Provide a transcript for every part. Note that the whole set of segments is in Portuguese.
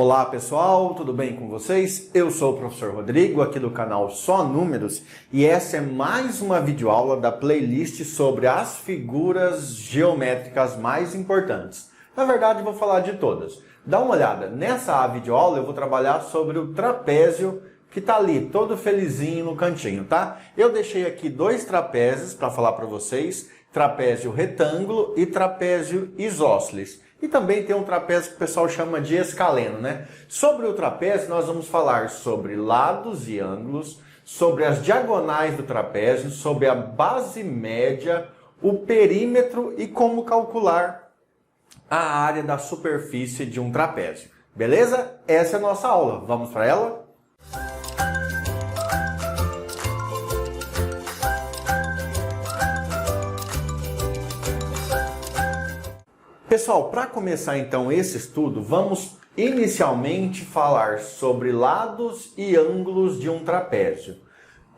Olá pessoal, tudo bem com vocês? Eu sou o professor Rodrigo, aqui do canal Só Números, e essa é mais uma videoaula da playlist sobre as figuras geométricas mais importantes. Na verdade, vou falar de todas. Dá uma olhada, nessa videoaula eu vou trabalhar sobre o trapézio que está ali, todo felizinho no cantinho, tá? Eu deixei aqui dois trapézios para falar para vocês, trapézio retângulo e trapézio isósceles. E também tem um trapézio que o pessoal chama de escaleno, né? Sobre o trapézio, nós vamos falar sobre lados e ângulos, sobre as diagonais do trapézio, sobre a base média, o perímetro e como calcular a área da superfície de um trapézio. Beleza? Essa é a nossa aula. Vamos para ela? Pessoal, para começar então esse estudo, vamos inicialmente falar sobre lados e ângulos de um trapézio.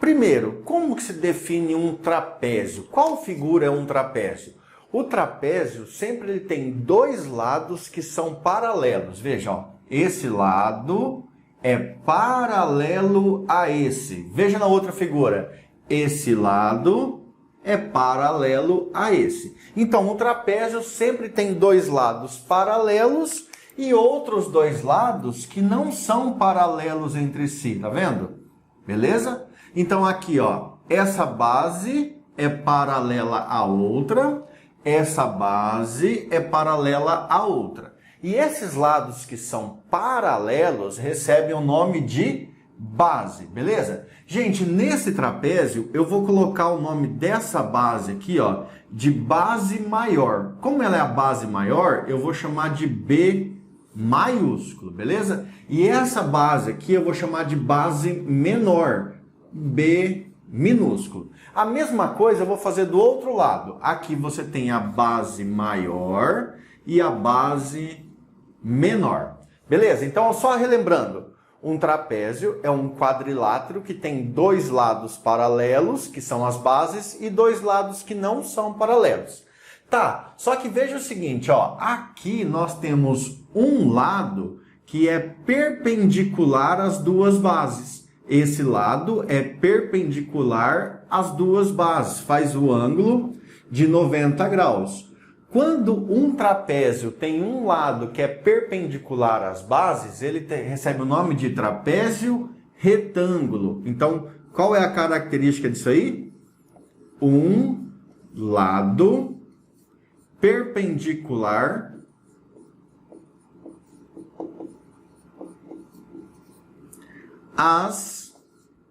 Primeiro, como que se define um trapézio? Qual figura é um trapézio? O trapézio sempre ele tem dois lados que são paralelos. Veja, ó, esse lado é paralelo a esse. Veja na outra figura, esse lado é paralelo a esse. Então, o trapézio sempre tem dois lados paralelos e outros dois lados que não são paralelos entre si, tá vendo? Beleza? Então, aqui, ó, essa base é paralela à outra, essa base é paralela à outra. E esses lados que são paralelos recebem o nome de base, beleza? Gente, nesse trapézio eu vou colocar o nome dessa base aqui, ó, de base maior. Como ela é a base maior, eu vou chamar de B maiúsculo, beleza? E essa base aqui eu vou chamar de base menor, B minúsculo. A mesma coisa eu vou fazer do outro lado. Aqui você tem a base maior e a base menor. Beleza? Então, só relembrando. Um trapézio é um quadrilátero que tem dois lados paralelos, que são as bases, e dois lados que não são paralelos. Tá, só que veja o seguinte, ó, aqui nós temos um lado que é perpendicular às duas bases. Esse lado é perpendicular às duas bases, faz o ângulo de 90 graus. Quando um trapézio tem um lado que é perpendicular às bases, ele recebe o nome de trapézio retângulo. Então, qual é a característica disso aí? Um lado perpendicular às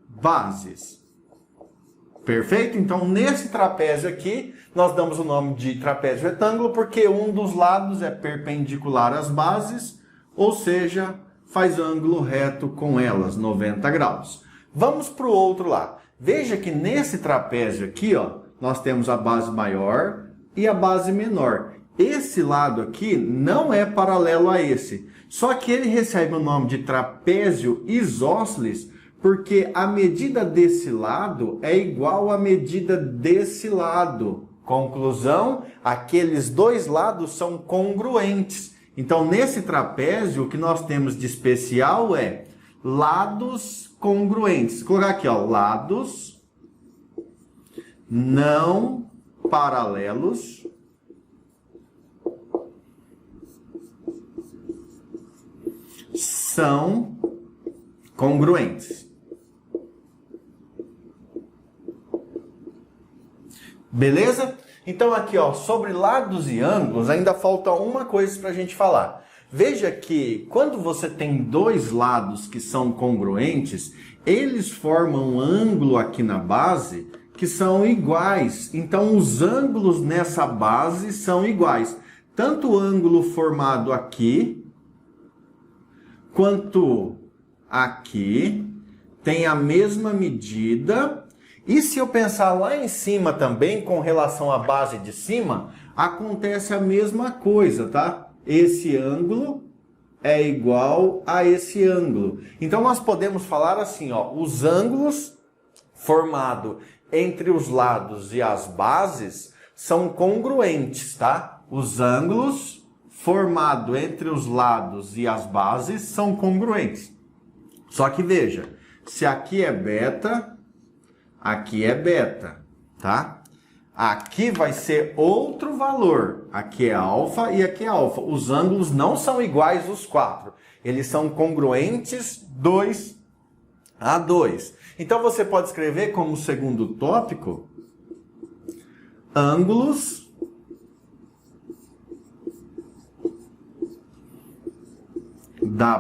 bases. Perfeito? Então, nesse trapézio aqui, nós damos o nome de trapézio retângulo porque um dos lados é perpendicular às bases, ou seja, faz ângulo reto com elas, 90 graus. Vamos para o outro lado. Veja que nesse trapézio aqui, ó, nós temos a base maior e a base menor. Esse lado aqui não é paralelo a esse, só que ele recebe o nome de trapézio isósceles porque a medida desse lado é igual à medida desse lado. Conclusão, aqueles dois lados são congruentes. Então, nesse trapézio, o que nós temos de especial é lados congruentes. Vou colocar aqui, ó, lados não paralelos são congruentes. Beleza? Então aqui, ó, sobre lados e ângulos, ainda falta uma coisa para a gente falar. Veja que quando você tem dois lados que são congruentes, eles formam um ângulo aqui na base que são iguais. Então os ângulos nessa base são iguais. Tanto o ângulo formado aqui, quanto aqui, tem a mesma medida. E se eu pensar lá em cima também, com relação à base de cima, acontece a mesma coisa, tá? Esse ângulo é igual a esse ângulo. Então, nós podemos falar assim, ó, os ângulos formados entre os lados e as bases são congruentes, tá? Os ângulos formado entre os lados e as bases são congruentes. Só que veja, se aqui é beta, tá? Aqui vai ser outro valor. Aqui é alfa e aqui é alfa. Os ângulos não são iguais os quatro. Eles são congruentes 2 a 2. Então você pode escrever como segundo tópico ângulos da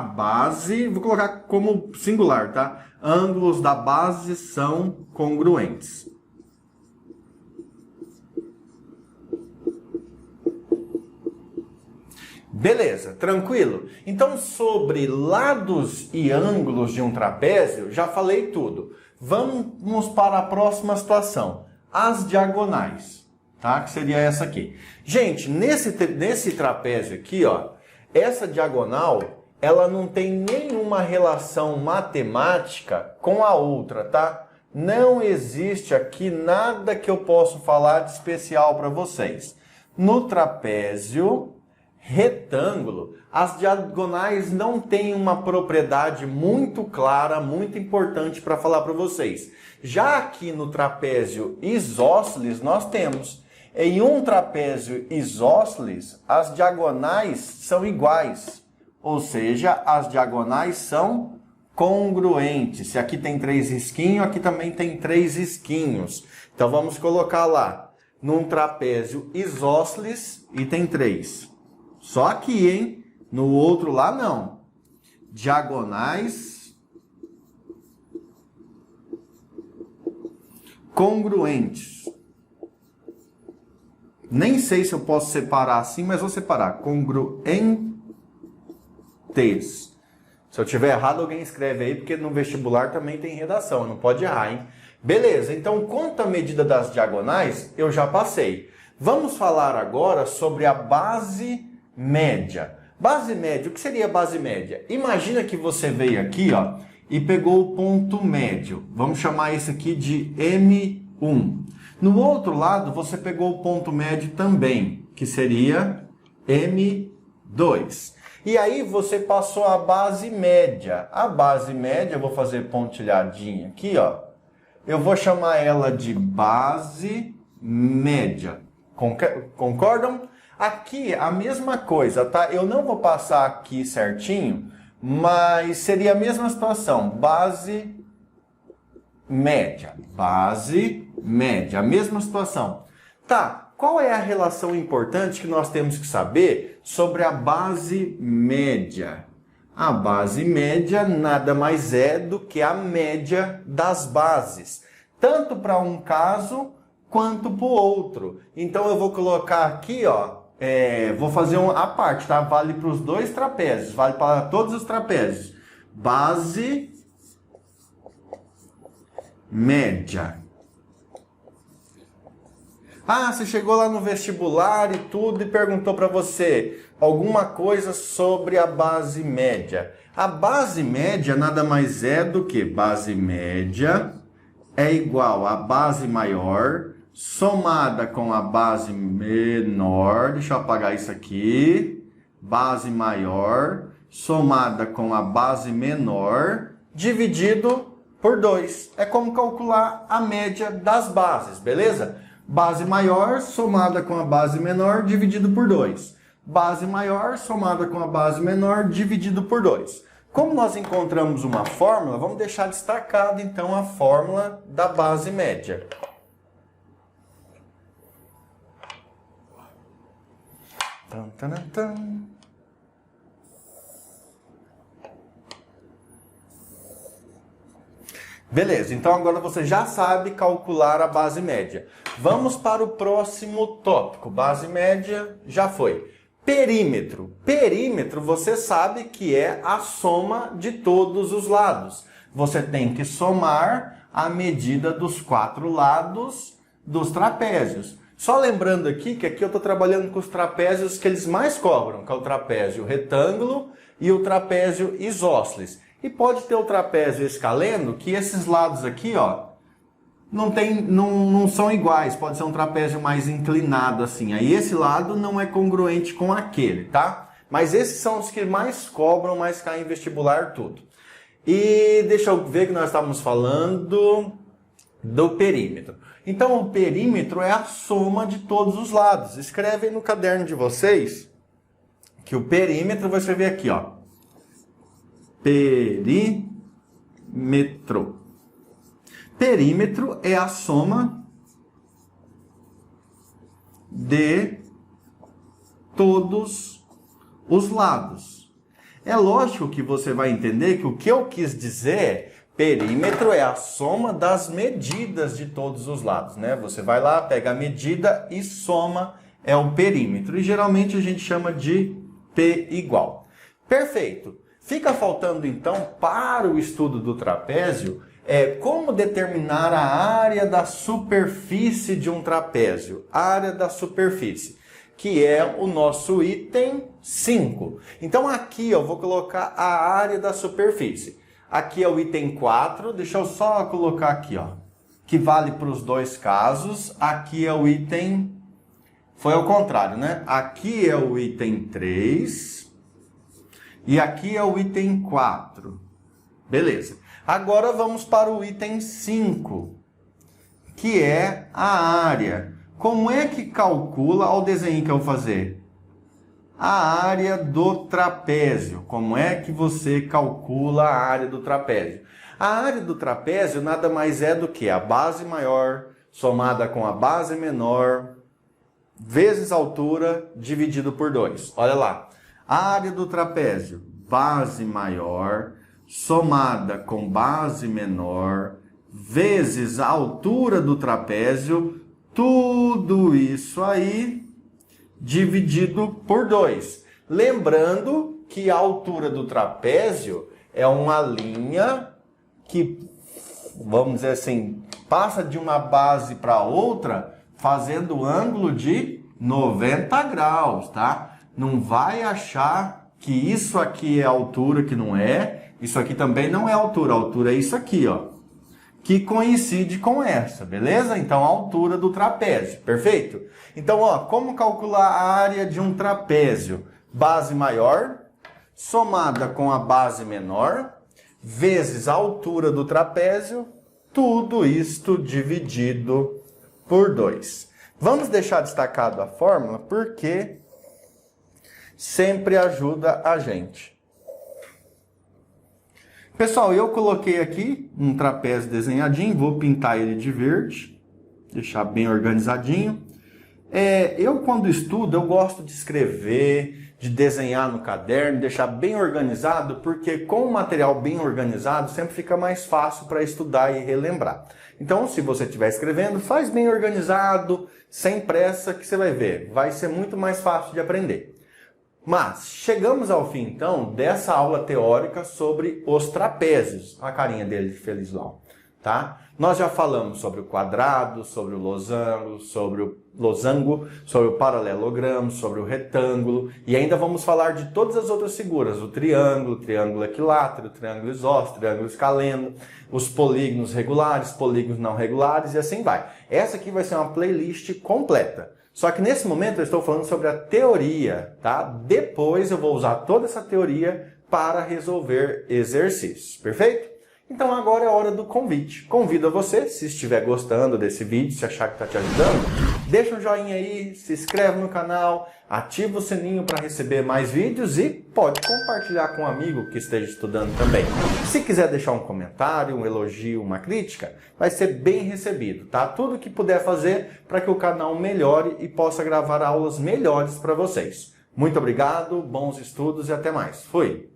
base, vou colocar como singular, tá? Ângulos da base são congruentes. Beleza, tranquilo? Então, sobre lados e ângulos de um trapézio, já falei tudo. Vamos para a próxima situação. As diagonais, tá? Que seria essa aqui. Gente, nesse trapézio aqui, ó, essa diagonal, ela não tem nenhuma relação matemática com a outra, tá? Não existe aqui nada que eu possa falar de especial para vocês. No trapézio retângulo, as diagonais não têm uma propriedade muito clara, muito importante para falar para vocês. Já aqui no trapézio isósceles, nós temos. Em um trapézio isósceles, as diagonais são iguais. Ou seja, as diagonais são congruentes. Se aqui tem 3 risquinhos, aqui também tem 3 risquinhos. Então vamos colocar lá, num trapézio isósceles, e tem 3. Só aqui, hein? No outro lá, não. Diagonais congruentes. Nem sei se eu posso separar assim, mas vou separar. Congruentes. Se eu tiver errado, alguém escreve aí, porque no vestibular também tem redação. Não pode errar, hein? Beleza, então quanto à medida das diagonais, eu já passei. Vamos falar agora sobre a base média. Base média, o que seria base média? Imagina que você veio aqui, ó, e pegou o ponto médio. Vamos chamar isso aqui de M1. No outro lado, você pegou o ponto médio também, que seria M2. E aí você passou a base média. A base média, eu vou fazer pontilhadinha aqui, ó. Eu vou chamar ela de base média. Concordam? Aqui a mesma coisa, tá? Eu não vou passar aqui certinho, mas seria a mesma situação. Base média. Base média. A mesma situação. Tá, qual é a relação importante que nós temos que saber sobre a base média? A base média nada mais é do que a média das bases. Tanto para um caso quanto para o outro. Então eu vou colocar aqui, ó. Vou fazer a parte, tá? Vale para os dois trapézios, vale para todos os trapézios. Base média. Ah, você chegou lá no vestibular e tudo e perguntou para você alguma coisa sobre a base média. A base média nada mais é do que base média é igual a base maior somada com a base menor, deixa eu apagar isso aqui, base maior somada com a base menor dividido por 2. É como calcular a média das bases, beleza? Base maior somada com a base menor dividido por 2. Base maior somada com a base menor dividido por 2. Como nós encontramos uma fórmula, vamos deixar destacado então a fórmula da base média. Beleza, então agora você já sabe calcular a base média. Vamos para o próximo tópico. Base média já foi. Perímetro. Perímetro você sabe que é a soma de todos os lados. Você tem que somar a medida dos 4 lados dos trapézios. Só lembrando aqui que aqui eu estou trabalhando com os trapézios que eles mais cobram, que é o trapézio retângulo e o trapézio isósceles. E pode ter o trapézio escaleno, que esses lados aqui, ó, não são iguais, pode ser um trapézio mais inclinado assim. Aí esse lado não é congruente com aquele, tá? Mas esses são os que mais cobram, mais caem em vestibular tudo. E deixa eu ver que nós estávamos falando do perímetro. Então o perímetro é a soma de todos os lados. Escreve aí no caderno de vocês que o perímetro, vou escrever aqui, ó. Perímetro. Perímetro é a soma de todos os lados. É lógico que você vai entender que o que eu quis dizer é perímetro é a soma das medidas de todos os lados, né? Você vai lá, pega a medida e soma, é o perímetro. E geralmente a gente chama de P igual. Perfeito. Fica faltando então para o estudo do trapézio como determinar a área da superfície de um trapézio. Área da superfície, que é o nosso item 5. Então aqui eu vou colocar a área da superfície. Aqui é o item 4, deixa eu só colocar aqui, ó, que vale para os dois casos. Aqui é o item, foi ao contrário, né? Aqui é o item 3 e aqui é o item 4. Beleza. Agora vamos para o item 5, que é a área. Como é que calcula, olha o desenho que eu vou fazer, a área do trapézio? Como é que você calcula a área do trapézio? A área do trapézio nada mais é do que a base maior somada com a base menor vezes a altura dividido por 2. Olha lá, a área do trapézio, base maior somada com base menor vezes a altura do trapézio, tudo isso aí dividido por 2. Lembrando que a altura do trapézio é uma linha que, vamos dizer assim, passa de uma base para outra fazendo ângulo de 90 graus, tá? Não vai achar que isso aqui é altura, que não é. Isso aqui também não é altura. A altura é isso aqui, ó, que coincide com essa, beleza? Então, a altura do trapézio, perfeito? Então, ó, como calcular a área de um trapézio? Base maior somada com a base menor vezes a altura do trapézio, tudo isto dividido por 2. Vamos deixar destacado a fórmula porque sempre ajuda a gente. Pessoal, eu coloquei aqui um trapézio desenhadinho, vou pintar ele de verde, deixar bem organizadinho. Eu quando estudo, eu gosto de escrever, de desenhar no caderno, deixar bem organizado, porque com o material bem organizado sempre fica mais fácil para estudar e relembrar. Então, se você estiver escrevendo, faz bem organizado, sem pressa, que você vai ver, vai ser muito mais fácil de aprender. Mas chegamos ao fim, então, dessa aula teórica sobre os trapézios. A carinha dele de feliz lá, tá? Nós já falamos sobre o quadrado, sobre o losango, sobre o paralelogramo, sobre o retângulo. E ainda vamos falar de todas as outras figuras. O triângulo equilátero, o triângulo isósceles, o triângulo escaleno, os polígonos regulares, polígonos não regulares e assim vai. Essa aqui vai ser uma playlist completa. Só que nesse momento eu estou falando sobre a teoria, tá? Depois eu vou usar toda essa teoria para resolver exercícios, perfeito? Então agora é a hora do convite. Convido a você, se estiver gostando desse vídeo, se achar que está te ajudando, deixa um joinha aí, se inscreve no canal, ativa o sininho para receber mais vídeos e pode compartilhar com um amigo que esteja estudando também. Se quiser deixar um comentário, um elogio, uma crítica, vai ser bem recebido, tá? Tudo que puder fazer para que o canal melhore e possa gravar aulas melhores para vocês. Muito obrigado, bons estudos e até mais. Fui!